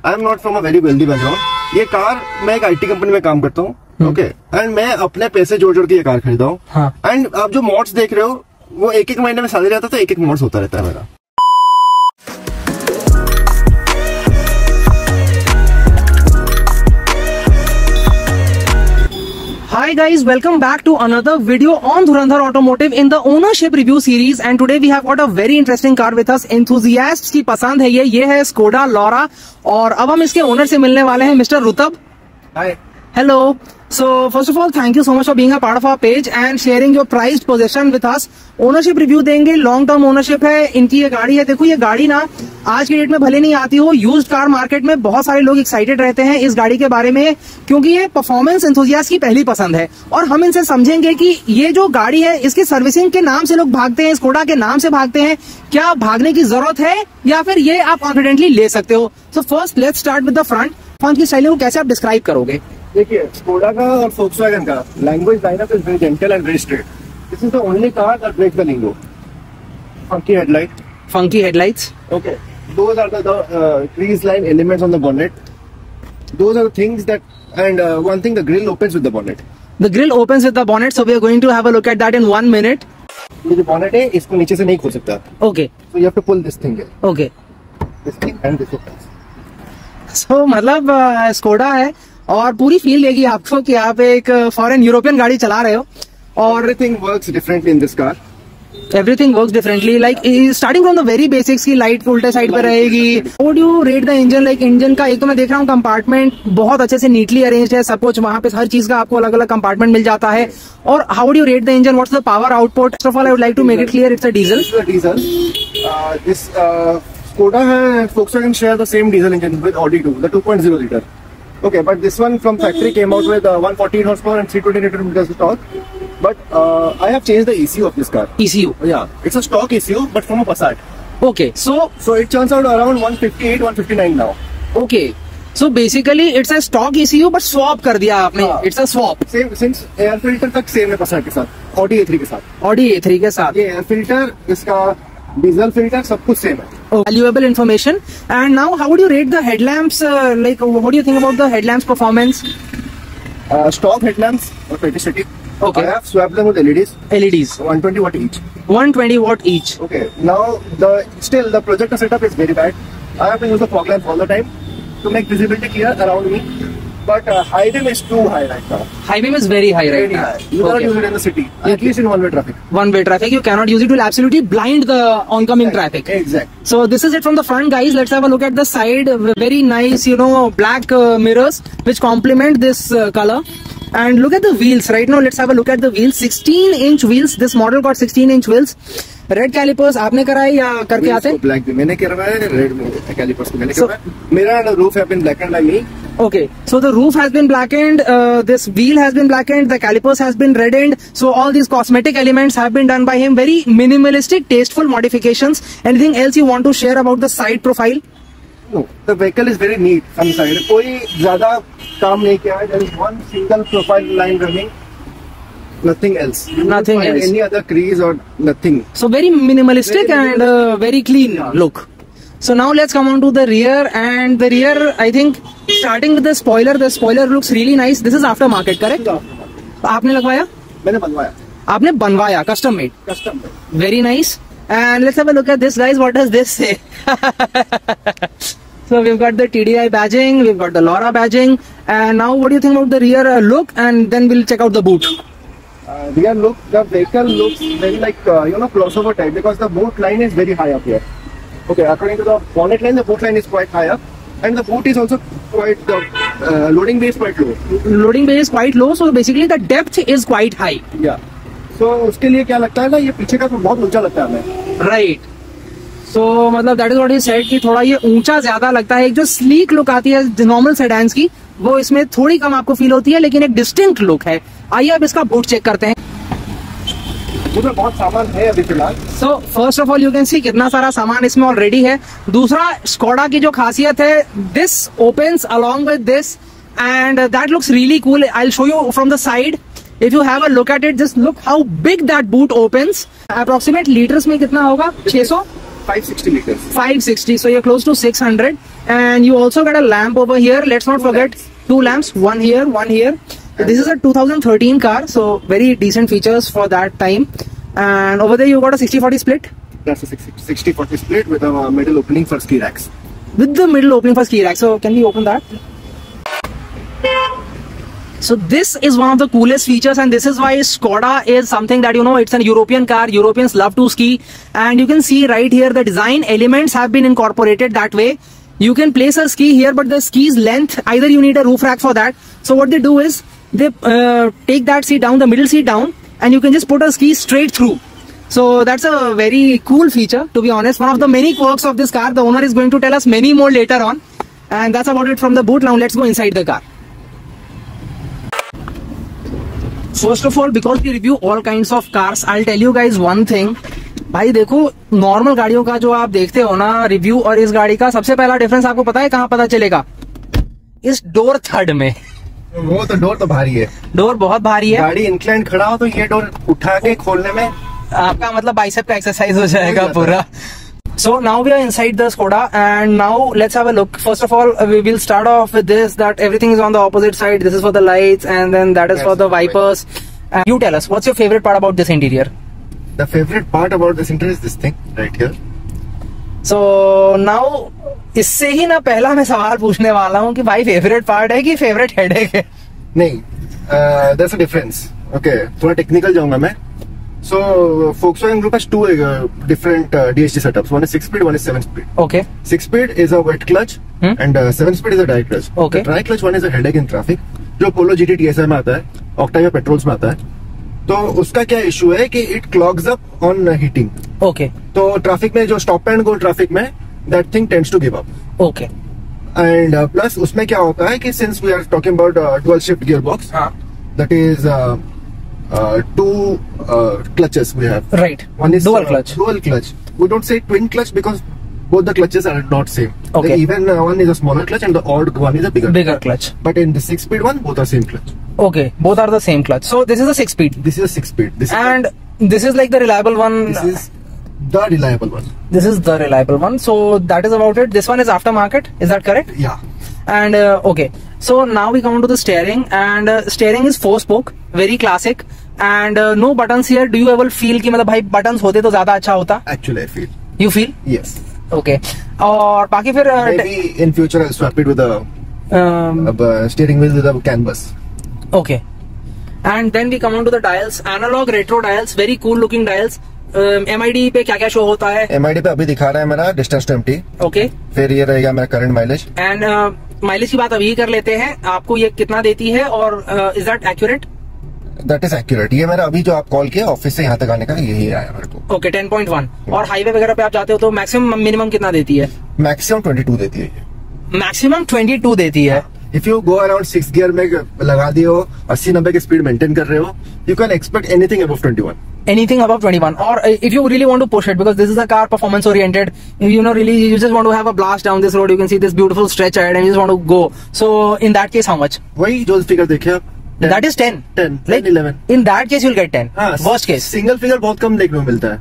I am not from a very wealthy background. ये car, मैं एक IT कंपनी में काम करता हूँ, ओके, एंड मैं अपने पैसे जोड़ जोड़ के ये कार खरीदा हूँ। एंड आप जो मॉड्स देख रहे हो वो एक महीने में सैलरी आता है, तो एक मॉड्स होता रहता है मेरा। Hi guys, welcome back to another video on Dhurandhar Automotive in the ownership review series, and today we have got a very interesting car with us. Enthusiasts की पसंद है ये है Skoda Laura, और अब हम इसके ओनर से मिलने वाले हैं, mister रुतब। Hi. Hello. So first of all, thank you so much for being a part of our page and sharing your prized possession with us. Ownership review देंगे, लॉन्ग टर्म ओनरशिप है इनकी ये गाड़ी है। देखो ये गाड़ी ना आज की डेट में भले नहीं आती हो, यूज्ड कार मार्केट में बहुत सारे लोग एक्साइटेड रहते हैं इस गाड़ी के बारे में, क्योंकि ये परफॉर्मेंस एंथुसियास्ट की पहली पसंद है। और हम इनसे समझेंगे कि ये जो गाड़ी है इसकी सर्विसिंग के नाम से लोग भागते हैं, स्कोडा के नाम से भागते हैं, क्या भागने की जरूरत है या फिर ये आप कॉन्फिडेंटली ले सकते हो। So first let's start with the front की स्टाइलिंग को कैसे आप डिस्क्राइब करोगे? देखिए, स्कोडा का और फोक्सवैगन का language lineup is very gentle and very straight. This is the only car that breaks the lingo. Funky headlights. Okay. Those are the crease line elements on the bonnet. Those are the things that, and one thing, the grill opens with the bonnet. The grill opens with the bonnet, so we are going to have a look at that in 1 minute. ये जो bonnet है इसको नीचे से नहीं खोल सकता। Okay. So you have to pull this thing here. Okay. This thing and this opens. So मतलब स्कोडा है और पूरी फील देगी आपको कि आप एक फॉरेन यूरोपियन गाड़ी चला रहे हो। और everything works differently in this car. Everything works differently, like starting from the very basics की लाइट उल्टे साइड पे रहेगी। How do you rate the engine? Like engine का एक तो मैं देख रहा हूँ कंपार्टमेंट बहुत अच्छे से नीटली अरेंज्ड है, सब कुछ वहाँ पे हर चीज का आपको अलग अलग कंपार्टमेंट मिल जाता है। और how do you rate the engine? What's the power output? First of all, I would like to make it clear it's a diesel. This is a diesel. This Skoda and Volkswagen share the same diesel engine with Audi 2, the 2.0 liter. Okay, but this one from factory came out with 114 horsepower and 320 Nm of torque. But I have changed the ECU of this car. ECU? Yeah, it's a stock ECU, but from a Passat. Okay, so it turns out around 158, 159 now. Okay, so basically it's a stock ECU, but swap कर दिया आपने। It's a swap. Same, since air filter तक same है Passat के साथ, Audi A3 के साथ। Audi A3 के साथ। ये air filter, इसका diesel filter सब कुछ same है। Valuable information. And now, how would you rate the headlamps? Like, what do you think about the headlamps performance? Stock headlamps are pretty steady. Okay. I have swapped them with LEDs. LEDs. 120 watt each. 120 watt each. Okay. Now the projector setup is very bad. I have to use the fog lamp all the time to make visibility clear around me. But high beam is too high right now. High beam is very high right now. You cannot use it in the city, at least in one-way traffic. One-way traffic, you cannot use it. It will absolutely blind the oncoming traffic. Exactly. So this is it from the front, guys. Let's have a look at the side. Very nice, black mirrors which complement this color. And look at the wheels right now. Let's have a look at the wheels. 16-inch wheels. This model got 16-inch wheels. Red calipers आपने कराए या करके आते हैं? Black भी मैंने करवाया, red callipers मैंने करवाया। मेरा roof have been blackened by me. Okay, so the roof has been blackened, this wheel has been blackened, the calipers has been reddened, so all these cosmetic elements have been done by him. Very minimalistic, tasteful modifications. Anything else you want to share about the side profile? No, the vehicle is very neat from side. कोई ज़्यादा काम नहीं किया है. There is one single profile line running. Nothing else. Nothing else. Any other crease or nothing. So very minimalistic and very clean look. So now let's come on to the rear, and the rear, I think starting with the spoiler looks really nice. This is aftermarket, correct? आपने लगवाया? मैंने बनवाया. आपने बनवाया, custom made. Custom made. Very nice. And let's have a look at this, guys. What does this say? So we've got the TDI badging, we've got the Laura badging, and now what do you think about the rear look? And then we'll check out the boot. Rear look, the vehicle looks very like crossover type because the boot line is very high up here. Okay, according to the bonnet line, the boot line is quite high up, and the boot is also quite loading bay is quite low. Loading bay is quite low, so basically the depth is quite high. Yeah. So उसके लिए क्या लगता है ना, ये पीछे का तो बहुत ऊंचा लगता है हमें. Right. So मतलब that is what he said कि थोड़ा ये ऊंचा ज्यादा लगता है. एक जो sleek look आती है नॉर्मल सेडान्स की, वो इसमें थोड़ी कम आपको फील होती है, लेकिन एक डिस्टिंक्ट लुक है. आइए अब इसका बूट चेक करते हैं. मुझे बहुत सामान है अभी फिलहाल. So first of all you can see कितना सारा सामान इसमें ऑलरेडी है. दूसरा, स्कोडा की जो खासियत है, this opens along with this and that looks really cool. I'll show you from the side. If you have a look at it, just look how big that boot opens. Approximate liters में कितना होगा? 600? 560 liters. 560, so you're close to 600. and you also got a lamp over here. Let's not forget 2 lamps, one here, one here. This is a 2013 car, so very decent features for that time. And over there you got a 60/40 split. That's a 60/40 split with a middle opening for ski racks. With the middle opening for ski racks. So can we open that? So this is one of the coolest features, and this is why Skoda is something that, you know, it's a European car. Europeans love to ski, and you can see right here the design elements have been incorporated that way. You can place a ski here, but the ski's length, either you need a roof rack for that. So what they do is they take that seat down, the middle seat down, and you can just put a ski straight through. So that's a very cool feature, to be honest. One of the many quirks of this car. The owner is going to tell us many more later on. And that's about it from the boot. Now let's go inside the car. First of all, because we review all kinds of cars, I'll tell you guys one thing. भाई देखो, normal गाड़ियों का जो आप देखते हो ना review, और इस गाड़ी का सबसे पहला डिफरेंस आपको पता है कहाँ पता चलेगा? इस डोर थर्ड में। वो तो डोर तो भारी है, डोर बहुत भारी है। गाड़ी इंक्लाइन खड़ा हो तो ये डोर उठा के खोलने में आपका मतलब बाइसेप का एक्सरसाइज हो जाएगा पूरा। So now we are inside the Skoda, and now let's have a look. First of all, we will start off with this, that everything is on the opposite side. This is for the lights, and then that is for the wipers. And you tell us, what's your favorite part about this interior? The favorite part about this interior is this thing right here. So now, इससे ही ना पहला मैं सवाल पूछने वाला हूँ कि भाई फेवरेट पार्ट है कि फेवरेट हेडेक है? नहीं, there's a difference. Okay, थोड़ा टेक्निकल जाऊंगा मैं. So Volkswagen Group has two different DHT setups. One is 6-speed, one is 7-speed. Okay. 6-speed is a wet clutch and 7-speed is a dry clutch. Okay. The dry clutch one is a headache in traffic. जो Polo GT TSI में आता है, Octavia patrols में आता है, तो उसका क्या इशू है कि it clogs up on heating. Okay. तो ट्रैफिक में जो stop and go ट्रैफिक में that thing tends to give up. Okay. And plus उसमें क्या होता है कि since we are talking about dual shift gearbox, that is two clutches we have. Right. One is dual clutch. Dual clutch. We don't say twin clutch because both the clutches are not same. Okay. Even one is a smaller clutch and the odd one is a bigger clutch. But in the 6-speed one, both are same clutch. Okay, both are the same clutch. So this is a 6-speed. This is a 6-speed. This is like the reliable one. This is the reliable one. This is the reliable one. So that is about it. This one is aftermarket. Is that correct? Yeah. And okay, so now we come to the steering, and steering is 4-spoke, very classic, and no buttons here. Do you ever feel कि मतलब भाई buttons होते तो ज्यादा अच्छा होता? Actually, I feel. You feel? Yes. Okay. और बाकी फिर maybe in future I'll swap it with a steering wheel with a canvas. Okay. And then we come on to the dials, analog retro dials, very cool looking dials. MID पे क्या क्या show होता है? MID पे अभी दिखा रहा है मेरा डिस्टेंस टू एम्प्टी. ओके. फिर ये रहेगा मेरा करंट माइलेज. एंड माइलेज की बात अभी कर लेते हैं. आपको ये कितना देती है और is that accurate? That is accurate. ये मेरा अभी जो आप कॉल किया ऑफिस से यहाँ तक आने का यही आया मेरे को. ओके, 10.1. और हाईवे वगैरह पे आप जाते हो तो मैक्सिमम मिनिमम कितना देती है? मैक्सिमम 22 देती है. मैक्सिमम 22 देती है. If you go around 6 gear में लगा दिए हो, 80-90 की स्पीड मेंटेन कर रहे हो, you can expect anything above 21. Anything above 21. Or if you really want to push it, because this is a car performance oriented, really you just want to have a blast down this road. You can see this beautiful stretch ahead and you just want to go. So in that case, how much? वही जो figure देखे आप. That is 10. 10, like 11. In that case, you'll get 10. Worst case. Single figure बहुत कम देखने को मिलता है.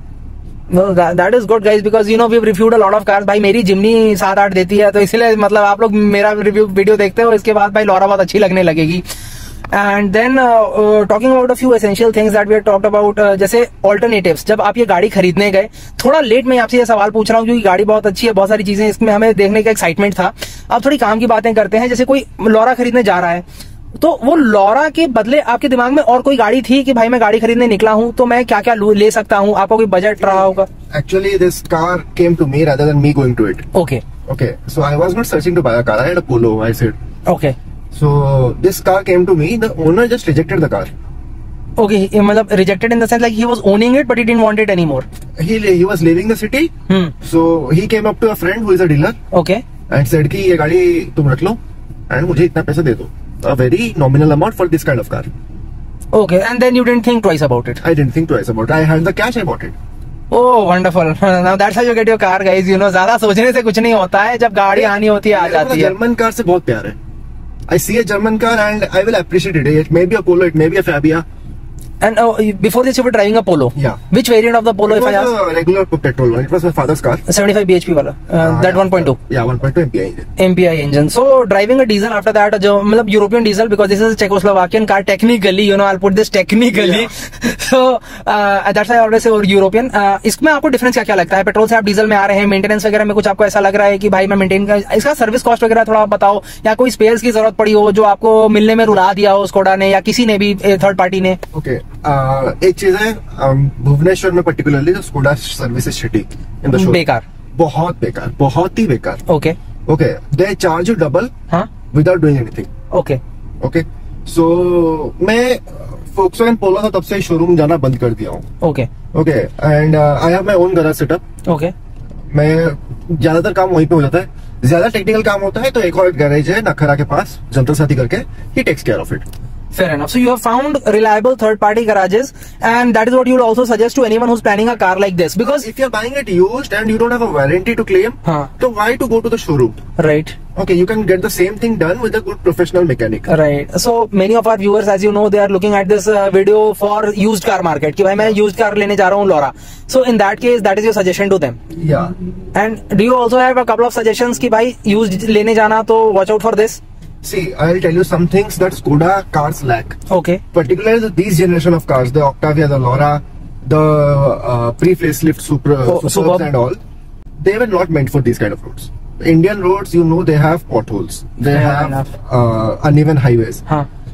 Well, that is good, guys, because we've reviewed a lot of cars. भाई मेरी जिमनी 7-8 देती है, तो इसलिए मतलब आप लोग मेरा रिव्यू वीडियो देखते हो, इसके बाद भाई लॉरा बहुत अच्छी लगने लगेगी. And then talking about a few essential things that we had talked about, जैसे alternatives. जब आप ये गाड़ी खरीदने गए, थोड़ा लेट में आपसे ये सवाल पूछ रहा हूँ क्योंकि गाड़ी बहुत अच्छी है, बहुत सारी चीजें इसमें हमें देखने का एक्साइटमेंट था. अब थोड़ी काम की बातें करते हैं. जैसे कोई लॉरा खरीदने जा रहा है, तो वो लॉरा के बदले आपके दिमाग में और कोई गाड़ी थी कि भाई मैं गाड़ी खरीदने निकला हूँ तो मैं क्या क्या ले सकता हूँ? आपका कोई बजट रहा होगा? Actually, this car came to me rather than me going to it. Okay. Okay. So I was not searching to buy a car. I had a Polo. I said. Okay. So this car came to me. The owner just rejected the car. Okay, मतलब rejected in the sense like he was owning it but he didn't want it anymore. He was leaving the city. So he came up to a friend who is a dealer. Okay. And said कि ये गाड़ी तुम रख लो and मुझे इतना पैसा दे दो. A very nominal amount for this kind of car. Okay, and then you didn't think twice about it. I didn't think twice about it. I had the cash. I bought it. Oh, wonderful. Now that's how you get your car, guys. ज़्यादा सोचने से कुछ नहीं होता है. जब गाड़ी आनी होती है आ जाती है. जर्मन कार से बहुत प्यार है. I see a German car and I will appreciate it. It may be a Polo, it may be a Fabia. And before this, you were driving a Polo. Yeah. Which variant of the Polo? It was a regular petrol one. It was my father's car. 75 bhp wala. That 1.2. Yeah, 1.2 MPI engine. MPI engine. So driving a diesel after that, मतलब European diesel, because this is a Czechoslovakian car technically. You know, I'll put this technically. Yeah. So that's why I always say European. इसमें आपको difference क्या क्या लगता है? Petrol से आप diesel में आ रहे हैं, मेंटेनेंस वगैरह में कुछ आपको ऐसा लग रहा है कि भाई मैं मेंटेन कर, इसका सर्विस कॉस्ट वगैरह थोड़ा आप बताओ, या कोई स्पेयर्स की जरूरत पड़ी हो जो आपको मिलने में रुला दिया हो स्कोडा ने या किसी ने भी थर्ड पार्टी ने? ओके, एक चीज है, भुवनेश्वर में particularly Skoda service is shitty in the show. बेकार, बहुत बेकार, बहुत ही बेकार. Okay okay, they charge you double without doing anything. Okay okay, so मैं Volkswagen Polo था तब से शोरूम जाना बंद कर दिया हूँ. Okay okay, and I have my own garage setup. Okay, मैं ज्यादातर काम वहीं पे हो जाता है. ज्यादा टेक्निकल काम होता है तो एक और गैरेज है नखरा के पास, जनता साथी करके, he takes care of it. Fair enough. So you have found reliable third-party garages, and that is what you would also suggest to anyone who's planning a car like this. Because if you're buying it used and you don't have a warranty to claim, so why to go to the showroom? Right. Okay, you can get the same thing done with a good professional mechanic. Right. So many of our viewers, as you know, they are looking at this video for used car market. कि भाई मैं used car लेने जा रहा हूँ Laura. So in that case, that is your suggestion to them. Yeah. And do you also have a couple of suggestions कि भाई used लेने जाना तो watch out for this? See, I'll tell you some things that Skoda cars lack. Okay. Particularly these generation of cars, the Octavia, the Laura, the pre-facelift Superbs and all, they were not meant for these kind of roads. The Indian roads, you know, they have potholes. They have uneven highways.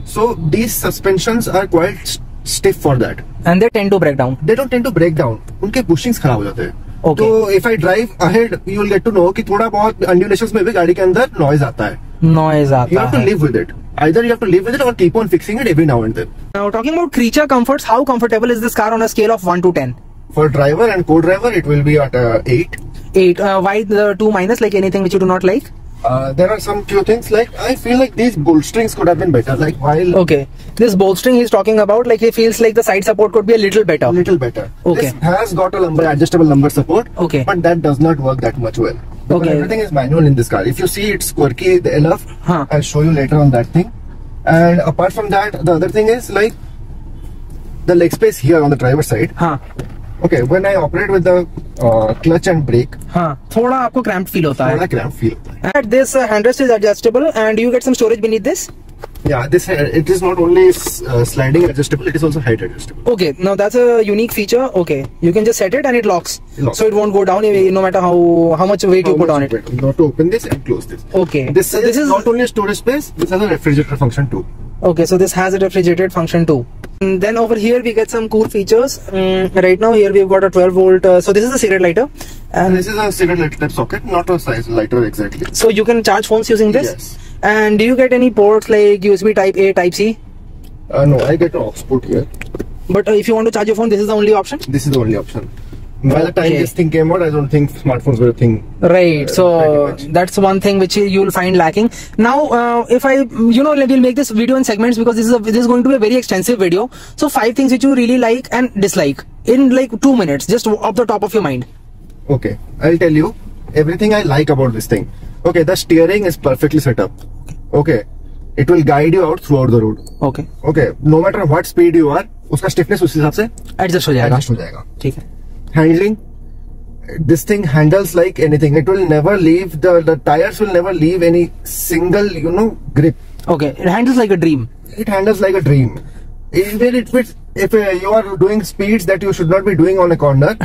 So these suspensions are quite stiff for that. And they tend to break down. They don't tend to break down. उनके bushings खराब हो जाते हैं. Okay. तो if I drive ahead, you will get to know कि थोड़ा बहुत undulations में भी गाड़ी के अंदर noise आता है. Noise आता है. You have to live with it. Either you have to live with it or keep on fixing it every now and then. Now talking about creature comforts, how comfortable is this car on a scale of 1 to 10? For driver and co-driver, it will be at 8. 8. Why the 2 minus? Like anything which you do not like? There are some few things, like I feel like these bolsterings could have been better. Like while okay, this bolstering he's talking about, like he feels like the side support could be a little better. Little better. Okay. This has got a adjustable lumbar support. Okay. But that does not work that much well. Because okay. Everything is manual in this car. If you see it's quirky enough, I'll show you later on that thing. And apart from that, the other thing is like the leg space here on the driver's side. Okay, when I operate with the clutch and brake, थोड़ा आपको cramped feel होता है. थोड़ा cramped feel होता है. And this handrest is adjustable, and you get some storage beneath this. Yeah, this it is not only sliding adjustable, it is also height adjustable. Okay, now that's a unique feature. Okay, you can just set it and it locks. So it won't go down no matter how much weight you put on it. Not to open this and close this. Okay. This is not only a storage space, this has a refrigerator function too. Okay, so this has a refrigerated function too. And then over here we get some cool features. Right now here we've got a 12 volt. So this is a cigarette lighter. And this is a cigarette lighter type socket, not a size lighter exactly. So you can charge phones using this? Yes. And do you get any ports like USB type A, type C? No, I get an aux port here. But if you want to charge your phone, this is the only option? This is the only option. By the time this thing came out, I don't think smartphones were a thing. Right. So that's one thing which you'll find lacking. Now, if I, we'll make this video in segments because this is going to be a very extensive video. So 5 things which you really like and dislike in like 2 minutes, just off the top of your mind. Okay, I'll tell you everything I like about this thing. Okay, the steering is perfectly set up. Okay, it will guide you out throughout the road. Okay. Okay, no matter what speed you are, उसका stiffness उस हिसाब से adjust हो जाएगा. ठीक है. Handling, this thing handles like anything. It will never leave the tires will never leave any single grip. Okay, it handles like a dream. It handles like a dream. Even if you are doing speeds that you should not be doing on a corner,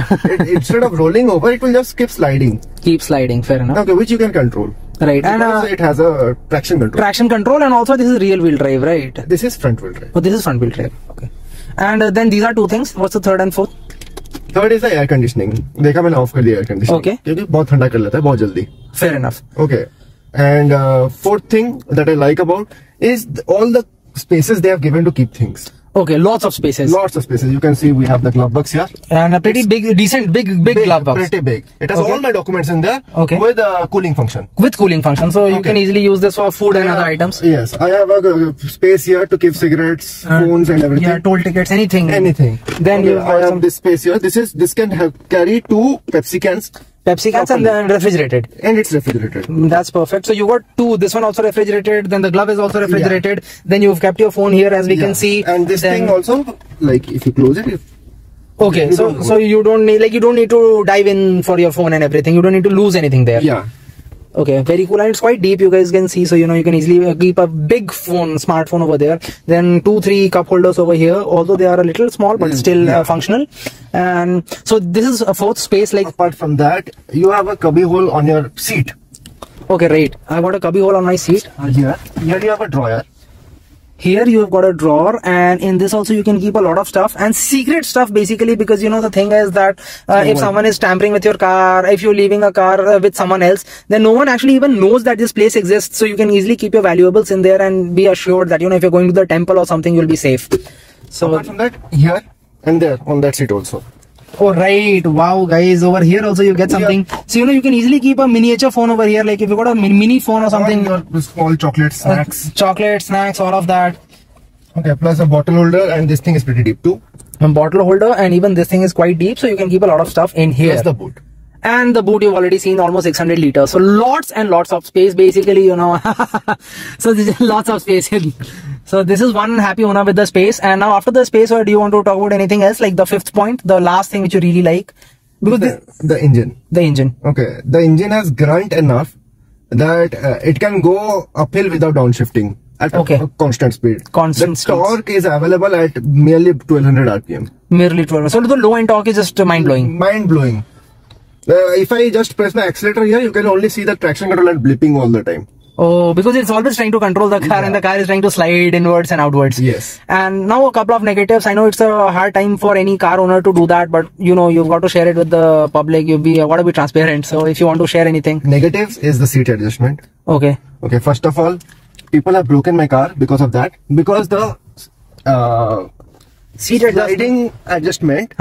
instead of rolling over, it will just keep sliding. Keep sliding, fair enough. Okay, which you can control. Right, because and it has a traction control. Traction control, and also this is rear wheel drive, right? This is front wheel drive. Oh, this is front wheel drive. Okay. And then these are 2 things. What's the third and fourth? Third is the air conditioning. देखा मैंने of कर दिया air conditioning. Okay. क्योंकि बहुत ठंडा कर लेता है बहुत जल्दी. Fair enough. Okay. And fourth thing that I like about is all the spaces they have given to keep things. Okay, lots of spaces. Lots of spaces. You can see we have the glove box here. And a pretty big, decent, big glove box. Pretty big. It has all my documents in there. Okay. With a cooling function. With cooling function. So you can easily use this for food and other items. Yes. I have a space here to keep cigarettes, phones and everything. Yeah, toll tickets, anything. Anything. Then you I have this space here. This can carry 2 Pepsi cans Pepsi cans and then refrigerated. And it's refrigerated. That's perfect. So you got two. This one also refrigerated. Then the glove is also refrigerated. Then you've kept your phone here, as we can see. And this thing also, like if you close it. Okay, so you don't need to dive in for your phone and everything. You don't need to lose anything there. Yeah. Okay, very cool, and it's quite deep. You guys can see, so you can easily keep a big smartphone over there. Then 2-3 cup holders over here. Although they are a little small, but still functional. And so this is a fourth space. Like apart from that, you have a cubby hole on your seat. Okay, right. I got a cubby hole on my seat. Here you have a drawer. Here you have got a drawer, and in this also you can keep a lot of stuff and secret stuff, basically, because the thing is that if someone is tampering with your car, if you're leaving a car with someone else, then no one actually even knows that this place exists. So you can easily keep your valuables in there and be assured that if you're going to the temple or something, you'll be safe. So apart from that, here and there on that seat also. Oh right, wow guys, over here also you get something. So you can easily keep a miniature phone over here, like if you got a mini phone or something. Or small chocolate snacks. Chocolate snacks, all of that. Okay, plus a bottle holder, and this thing is pretty deep too. A bottle holder, and even this thing is quite deep, so you can keep a lot of stuff in here. Plus the boot. And the boot you've already seen, almost 600 liters. So lots and lots of space, basically, So there's lots of space in. So this is one happy owner with the space. And now after the space, or do you want to talk about anything else? Like the fifth point, the last thing which you really like? Because the engine. The engine. Okay. The engine has grunt enough that it can go uphill without downshifting at a constant speed. The torque is available at merely 1200 RPM. Merely 1200. So the low end torque is just mind-blowing. Mind-blowing. If I just press the accelerator here, you can only see the traction controller blipping all the time. Oh, because it's always trying to control the car, and the car is trying to slide inwards and outwards. Yes. And now a couple of negatives. I know it's a hard time for any car owner to do that, but you've got to share it with the public. You've got to be transparent. So if you want to share anything. Negatives is the seat adjustment. Okay. Okay. First of all, people have broken my car because of that. Because the seat adjustment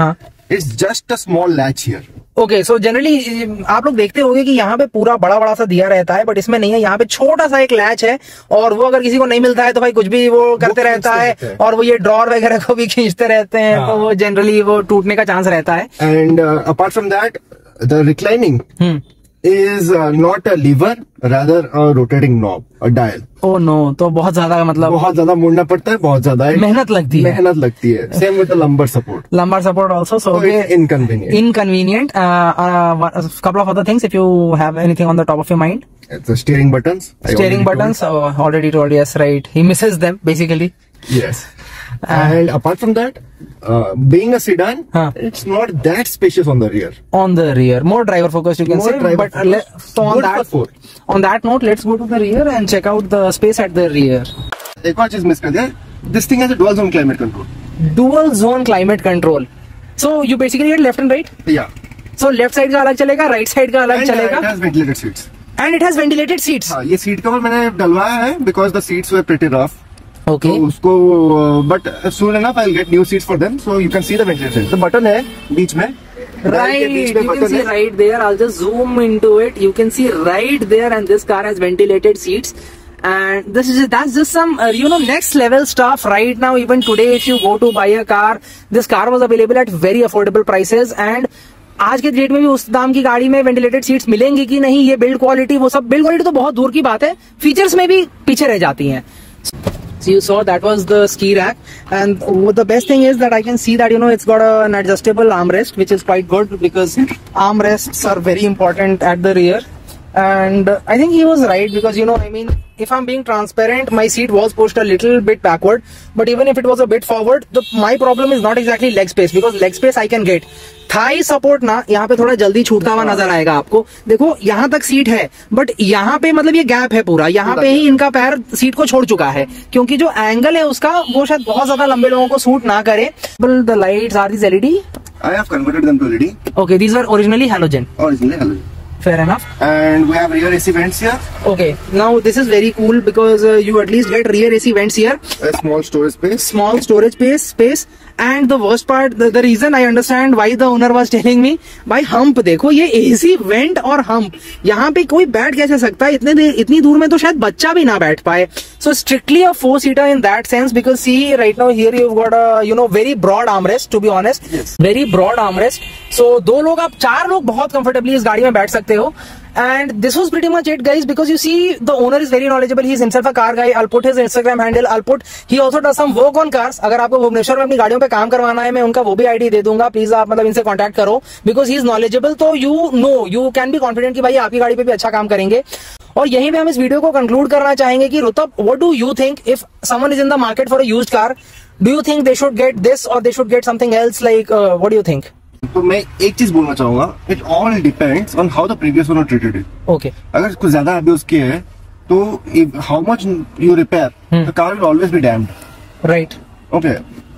is just a small latch here. Okay so generally आप लोग देखते होंगे कि यहाँ पे पूरा बड़ा सा दिया रहता है, बट इसमें नहीं है. यहाँ पे छोटा सा एक लैच है, और वो अगर किसी को नहीं मिलता है तो भाई कुछ भी वो करते रहता है, और वो ये ड्रॉर वगैरह को भी खींचते रहते हैं, तो वो जनरली वो टूटने का चांस रहता है. And apart from that the reclining is not a lever, rather a rotating knob, a dial. Oh no, तो बहुत ज्यादा बहुत ज्यादा मुड़ना पड़ता है, बहुत ज्यादा मेहनत लगती है. Same with the lumbar support. Lumbar support also, so it's inconvenient. A couple of other things, if you have anything on the top of your mind. It's the steering buttons. Already told, yes, right. He misses them basically. Yes. And apart from that, being a sedan, it's not that spacious on the rear. More driver focused, you can say. But on that note, let's go to the rear and check out the space at the rear. एक और चीज miss कर दिया. This thing has a dual zone climate control. Dual zone climate control. So you basically get left and right. Yeah. So left side का अलग चलेगा, right side का अलग चलेगा. It has ventilated seats. And it has ventilated seats. हाँ, ये seat cover मैंने डलवाया है because the seats were pretty rough. Okay. तो उसको but soon enough I'll get new seats for them, so you can see the ventilation. The button है बीच में. Right, you can see right there. I'll just zoom into it. You can see right there, and this car has ventilated seats. And that's just some next level stuff. Right now, even today, if you go to buy a car, this car was available at very affordable prices. And आज के date में भी उस दाम की गाड़ी में ventilated seats मिलेंगी कि नहीं, ये बिल्ड क्वालिटी, वो सब बिल्ड क्वालिटी तो बहुत दूर की बात है, फीचर्स में भी पीछे रह जाती हैं. So you saw that was the ski rack, and the best thing is that I can see that it's got an adjustable armrest, which is quite good because armrests are very important at the rear. And I think he was right because if I'm being transparent, my seat was pushed a little bit backward, but even if it was a bit forward, my problem is not exactly leg space, because leg space I can get. Thai support ना यहाँ पे थोड़ा जल्दी छूटता हुआ नजर आएगा आपको. देखो यहाँ तक सीट है, बट यहाँ पे ये गैप है पूरा, यहाँ पे ही इनका पैर सीट को छोड़ चुका है, क्योंकि जो एंगल है उसका वो शायद बहुत ज्यादा लंबे लोगों को सूट ना करे. The lights are this LED. I have converted them to LED. Okay, these were originally halogen. Fair enough. And we have rear AC vents here. Okay, now this is very cool because you at least get rear AC vents here. A small storage space. Small storage space. And the worst part, the reason I understand why the owner was telling me, भाई hump देखो, ये AC vent और hump, यहाँ पे कोई बैठ कैसे सकता है इतनी दूर में, तो शायद बच्चा भी ना बैठ पाए. So strictly a 4-seater in that sense, because see right now here you got a very broad armrest, to be honest, very broad armrest. So 2 लोग, आप 4 लोग बहुत कंफर्टेबली इस गाड़ी में बैठ सकते हो. And this was pretty much it, guys, because you see the owner is very knowledgeable. He is himself a car guy. I'll put his Instagram handle. He also does some work on cars. अगर आपको भुवनेश्वर में अपनी गाड़ियों पे काम करवाना है, मैं उनका वो भी आईडी दे दूंगा. प्लीज आप मतलब इनसे कांटेक्ट करो, बिकॉज ही इज नॉलेजेबल. तो यू कैन बी कॉन्फिडेंट कि भाई आपकी गाड़ी पे भी अच्छा काम करेंगे. और यहीं पे हम इस वीडियो को कंक्लूड करना चाहेंगे कि Rutab, what do you think if someone is in the market for a used car? Do you think they should get this or they should get something else? Like what do you think? तो मैं एक चीज बोलना चाहूंगा, it all depends on how the previous owner treated it. Okay, अगर कुछ ज्यादा अब्यूज किए है तो how much you repair, the car will always B damped. Right. Okay,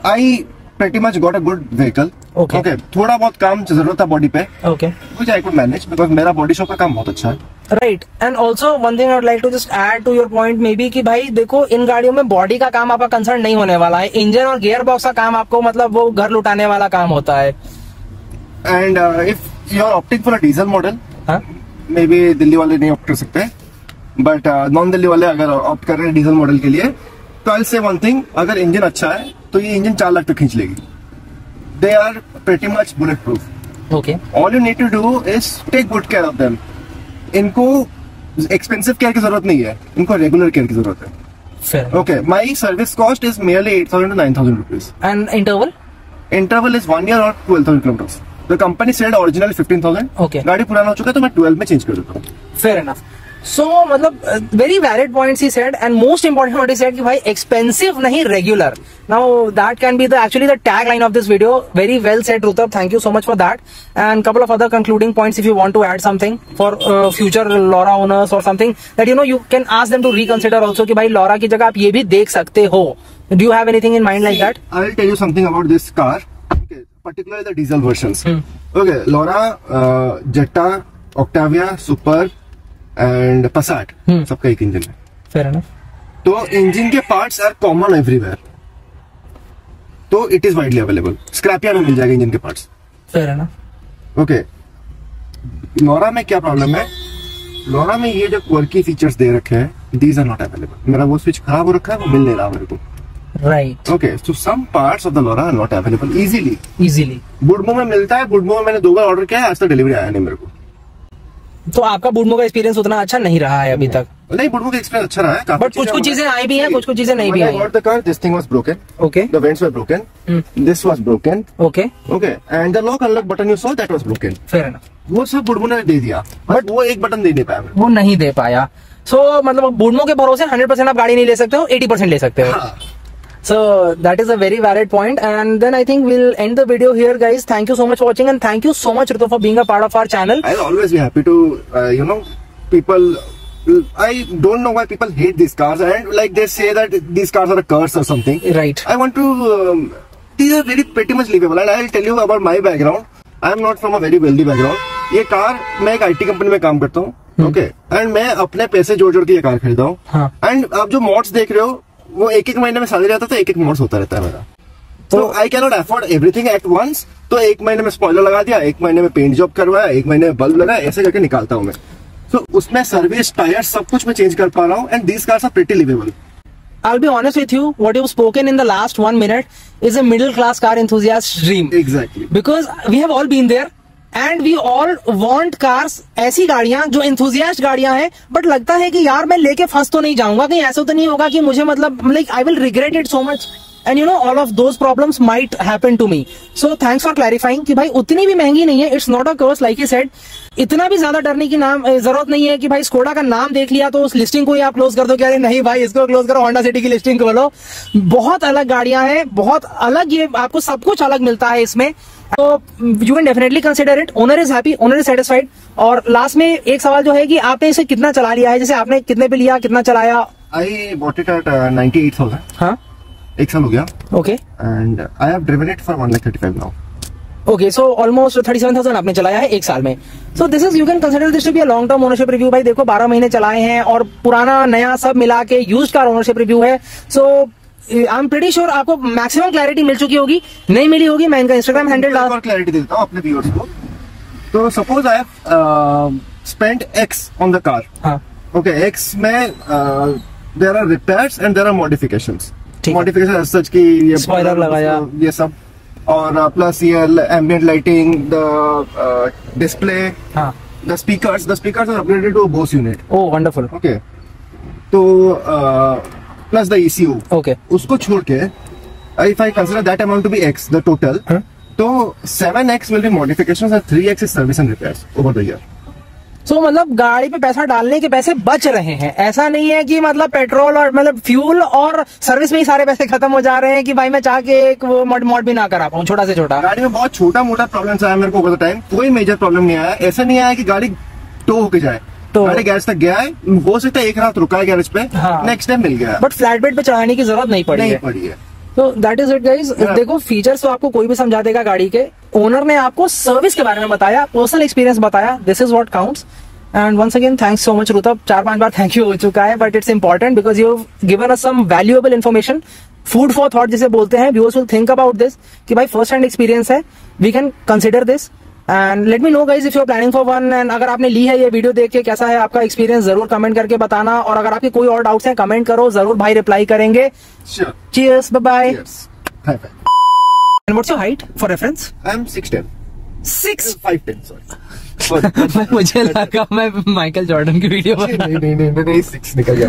I pretty much got a good vehicle. Okay. थोड़ा बहुत काम जरूरत था बॉडी पे. Okay. Which I could manage because मेरा बॉडी शॉप का काम बहुत अच्छा है. Right. And also one thing I would like to just add to your point maybe कि भाई देखो, इन गाड़ियों में बॉडी का काम आपका कंसर्न नहीं होने वाला है. इंजन और गियर बॉक्स का काम आपको मतलब वो घर लुटाने वाला काम होता है. And if you are opting for a diesel model, maybe Delhi वाले नहीं ऑप्ट कर सकते, बट नॉन दिल्ली वाले अगर ऑप्ट कर रहे हैं डीजल मॉडल के लिए, तो आई से वन थिंग, अगर इंजन अच्छा है तो ये इंजन 4 लाख तक खींच लेगी. They are pretty much bullet proof. Okay, all you need to do is take good care of them. इनको एक्सपेंसिव केयर की जरूरत नहीं है, इनको रेगुलर केयर की जरूरत है. Okay, my service cost is merely 8,000 to 9,000 rupees. And interval is 1 year or 12,000 kilometers. The company said originally 15,000. Okay. गाड़ी पुराना हो चुका है तो मैं 12 में चेंज कर देता हूँ. Fair enough. So मतलब very valid points he said, and most important what he said कि भाई expensive नहीं regular. Now that can be actually the tagline of this video. Very well said, Rutab. Thank you so much for that. And couple of other concluding points if you want to add something for future LoRa owners or something that you can ask them to reconsider also कि भाई LoRa की जगह आप ये भी देख सकते हो. Do you have anything in mind like that? I will tell you something about this car. Okay, particularly the diesel versions. Okay, LoRa, Jetta, Octavia, Super and Passat, सबका एक इंजन है. Fair enough. तो engine के parts are common everywhere, तो it is widely available. स्क्रैपिया में मिल जाएगा engine के parts. Fair enough. Okay, लोरा में क्या प्रॉब्लम है? लोरा में ये जो क्वर्की फीचर्स दे रखे हैं, दीज आर नॉट अवेलेबल. मेरा वो स्विच खराब हो रखा है, वो मिल नहीं रहा मेरे को. Right. Okay, so some parts of the LoRa are not available easily. बुडमो में मिलता है. बुडमो में मैंने 2 बार ऑर्डर किया है, आज तक डिलीवरी आया नहीं मेरे को. तो आपका बुडमो का एक्सपीरियंस उतना अच्छा नहीं रहा है अभी तक? नहीं, बुडमो का एक्सपीरियंस अच्छा रहा है, बट कुछ चीजें आई भी हैं, कुछ चीजें नहीं भी आई. The car, this thing was broken. Okay. The vents were broken. This was broken. Okay. Okay. And the lock unlock button you saw, that was broken. Fair enough. वो सब बुडमो ने दे दिया, बट वो एक बटन दे नहीं पाया. वो नहीं दे पाया. So मतलब बुडमो के भरोसे 100% आप गाड़ी नहीं ले सकते हो, 80% ले सकते हो. So that is a very valid point, and then I think we'll end the video here, guys. Thank you so much for watching, and thank you so much, Rutu, for being a part of our channel. I'll always be happy to, people. I don't know why people hate these cars, and like they say that these cars are a curse or something. Right. I want to. These are pretty much livable, and I'll tell you about my background. I am not from a very wealthy background. ये car, मैं एक IT company में काम करता हूँ. Okay. And मैं अपने पैसे जोड़ के ये कार खरीदा हूँ. And आप जो मॉड्स देख रहे हो, वो एक महीने में सैलरी आता है, तो एक मोड्स होता रहता है मेरा. तो I can not afford everything at once. तो 1 महीने में स्पॉइलर लगा दिया, 1 महीने में पेंट जॉब करवाया, 1 महीने में बल्ब लगाया, ऐसे करके निकालता हूँ मैं. तो उसमें सर्विस, टायर, सब कुछ मैं चेंज कर पा रहा हूँ. And these cars are pretty livable. I'll be honest with you, what you've spoken in the last 1 minute is a middle class car enthusiast dream. Exactly. Because we have all been there. And we all want cars, ऐसी गाड़ियां जो enthusiast गाड़ियां हैं, but लगता है कि यार मैं लेके फंस तो नहीं जाऊंगा, कहीं ऐसा तो नहीं होगा कि मुझे मतलब like I will regret it so much, and all of those problems might happen to me. So thanks for clarifying कि भाई उतनी भी महंगी नहीं है. It's not a curse, like he said. इतना भी ज्यादा डरने की जरूरत नहीं है कि भाई स्कोडा का नाम देख लिया तो उस लिस्टिंग को ही आप क्लोज कर दो. अरे नहीं भाई, इसको क्लोज करो, होंडा सिटी की लिस्टिंग खोलो. बहुत अलग गाड़ियां हैं, बहुत अलग, ये आपको सब कुछ अलग मिलता है इसमें. तो you can definitely consider it. Owner is happy, owner is satisfied. और लास्ट में एक सवाल जो है कि आपने इसे कितना चला लिया है, जैसे आपने कितने पे लिया, कितना चलाया? I bought it at 98,000. हाँ, 1 साल हो गया. Okay. And I have driven it for 1,35,000 now. Okay, so almost 37,000 आपने चलाया है 1 साल में. So this is, you can consider this to be a long term ownership review. भाई देखो 12 महीने चलाए हैं और पुराना नया सब मिला के यूज्ड कार ओनरशिप रिव्यू है. सो आई एम प्रीटी श्योर आपको मैक्सिमम क्लैरिटी मिल चुकी होगी, नहीं मिली होगी मैं इनका इंस्टाग्राम हैंडल डाल क्लैरिटी देता हूँ अपने व्यूअर्स को। तो suppose I have spent X on the car. हाँ ओके, एक्स में there are repairs and there are modifications. Modification such की ये स्पॉइलर लगाया, ये सब, और प्लस ये ambient lighting, the display, the speakers are upgraded to a Bose unit. Oh, wonderful. Okay. तो plus the ECU. Okay. उसको छोड़ के if I consider that amount to be X, the total, तो 7X will be modifications and 3X is service and repairs over the year. So मतलब गाड़ी पे पैसा डालने के पैसे बच रहे हैं, ऐसा नहीं है कि मतलब पेट्रोल और मतलब फ्यूल और सर्विस में ही सारे पैसे खत्म हो जा रहे हैं कि भाई मैं चाह के एक वो मॉड भी ना करा पाऊँ, छोटा से छोटा। गाड़ी में बहुत छोटा मोटा प्रॉब्लम आया मेरे को ओवर द टाइम, कोई मेजर प्रॉब्लम नहीं आया। ऐसा नहीं आया कि गाड़ी टो होके जाए, तो गाड़ी गैरेज तक गया है, हो सकता है एक रात रुका है गैरेज पे, नेक्स्ट टाइम मिल गया, बट फ्लैट बेड पे चढ़ाने की जरूरत नहीं पड़ी है। तो दैट इज इट गाइस। देखो फीचर्स तो आपको कोई भी समझा देगा गाड़ी के, ओनर ने आपको सर्विस के बारे में बताया, पर्सनल एक्सपीरियंस बताया, this is what counts. And once again thanks so much Rutab, 4-5 बार थैंक यू हो चुका है, but it's important because you given us some valuable information, food for thought जिसे बोलते हैं। Viewers will think about this कि भाई फर्स्ट हैंड एक्सपीरियंस है, we can consider this and let me know guys if you are planning for one. And अगर आपने ली है ये वीडियो देख के कैसा है आपका एक्सपीरियंस जरूर कमेंट करके बताना, और अगर आपके कोई और डाउट्स हैं कमेंट करो, जरूर भाई रिप्लाई करेंगे। Cheers, bye bye. And what's your height for reference? I'm 6'10". 5'10", sorry. मुझे लगा मैं माइकल जॉर्डन की वीडियो नहीं 6 निकल गया।